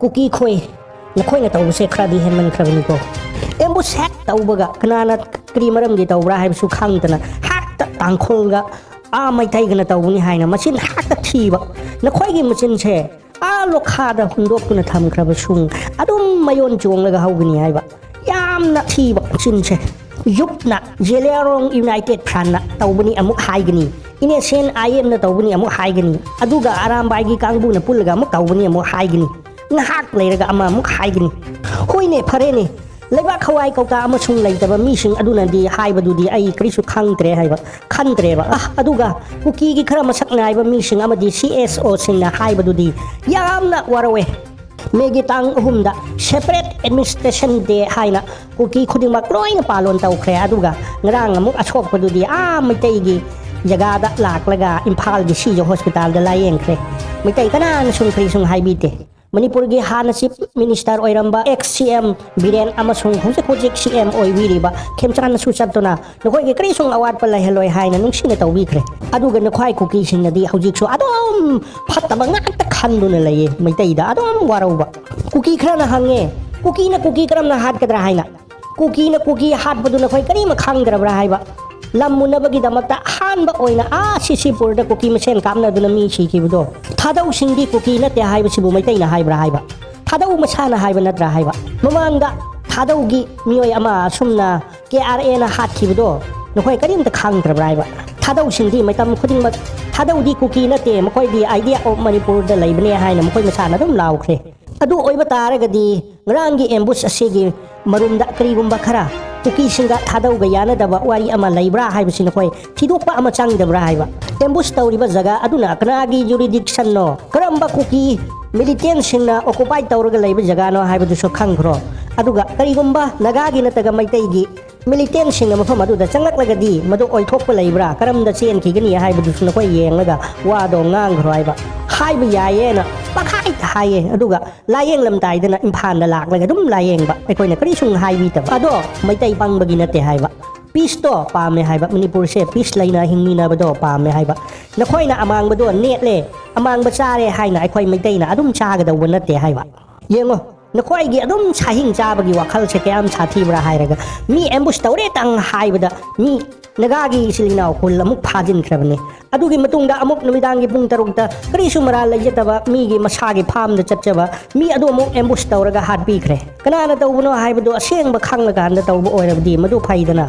Kuki khoi nakhoi na tawse khradi henman khrabni ko embu sek tawbaga kanana krimaram gi tawbra haibsu khangtana hakta tangkhul ga mai tai gana tawni haina machin hakta thiba nakhoi gi machin che lokhada hundok na tham khraba sung adum mayon chong laga hawgni haiba yamna thiba chin che yupna jelerong united prana tawbani amuk haigni ine sen IM na tawbani amuk haigni aduga aram bai gi kangbu na pulga amuk tawbani amuk haigni ngahak leiraga ama amuk haigni hoine pharene leiba khawai kauta amasung leitaba mising aduna di haibadudi ai krisu khangtre haiba khantre ba aduga kuki gi khara masak naiba mising amadi CSO singna haibadudi yamna warawe megi tang humda separate administration de haina kuki khuding mak loina palon tau khre aduga ngrang amuk achok padudi maitai gi jagada laklaga imphal gi si hospital da layeng khre maitai kana sung khri sung haibite Manipuri gi hana chief minister oiramba ex-CM Biren amasung hojik CM oiwiriba khemchana suchatona nokoi gi krisung award pala heloi haina nungsina tawbikre aduga nokhai kuki singna di hojik su adom phattaba ngakta khanduna laye maitaida adom warauba kuki khrana hange kuki karam na hat kadra haina kuki hat baduna khoi kari ma khangdrabra haiba lammunabagi damakta hanba oina sisipur da kuki masen kamna duna mi sikibdo thadau singdi kuki na te haiba sibu maitai na haibra haiba thadau masana haiba natra haiba mamanga thadau gi mioi ama sumna KHRA na hat kibdo nokhoi karim ta khangdrabra haiba thadau singdi maitam khuding mak thadau di kuki na te makoi di idea of Manipur da laibne haina makoi masana dum lawkhre adu oiba taragadi ngrangi ambush asigi marumda krigumba khara kuki singa thadau ga yana daba wari ama laibra haibasina khoi thidokpa ama changdabra haiba ambush tawriba jaga aduna kanagi jurisdiction no karamba kuki militant singna occupy tawraga laiba jaga no haibadu so khangro aduga karigumba nagagi nataga maitai gi militant singa mafam aduda changaklagadi madu oithokpa laibra karamda chen khigani haibadu suna khoi yenglaga wado ngangro haiba haiba yayena pakhai haye aduga layeng lamtaidana imphal da laklaga dum layeng ba aikoina kari sung haibi ta ado maitai pangbagi nate haiba peace to pame haiba Manipur se peace laina hingmina bado pame haiba nakhoina amang bado netle amang ba chare haina aikoi maitai na adum chaga da wonate haiba yengo nakhoi gi adum chahing chabagi wakhal se kayam chathibra hairaga mi ambush tawre tang haibada mi nagagi silinaw khul amuk phajin khrabne adugi matungda amuk numidangi pung tarugta kari sumara lajataba mi gi masagi pham da chatchaba mi adu amuk ambush tawraga hatbi khre kanana tawbuno haibado asengba khanglaga anda tawbu oirabdi madu phaidana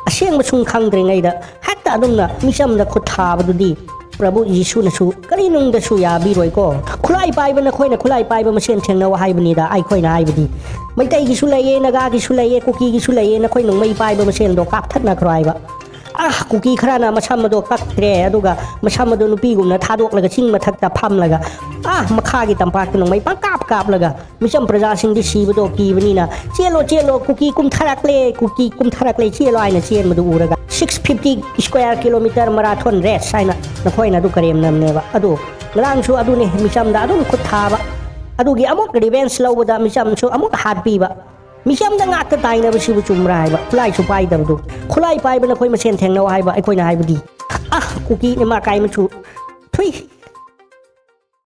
asengba sung khangdringaida hatta adumna misam da khuthabadudi Prabhu Jisu nasu kari nung da su ya bi roi ko khulai pai ba na khoi na khulai pai ba masen thengna wa hai bani da ai khoi na hai badi maitai gi su laye naga gi su laye kuki gi su laye na khoi nung mai pai ba masen do kap that na khroi ba kuki khrana masam do kaktre aduga masam do nupi gumna thadok laga ching mathakta pham laga makha gi tampak nung mai pa kap laga misam praja sing di sibu do ki bani na chelo kuki kum tharakle chelo ai na chen madu uraga 650 square kilometer marathon race saina nakhoi na du karem namne ba adu ngrang su adu ne misam da adu khuthaba adu gi amuk revenge lawda misam su amuk hatpi ba misam da ngak ta taina ba sibu chumra ba khulai su pai dam du khulai pai ba nakhoi masen thengna wa hai ba aikoi na hai badi kuki ne ma kai ma chu thui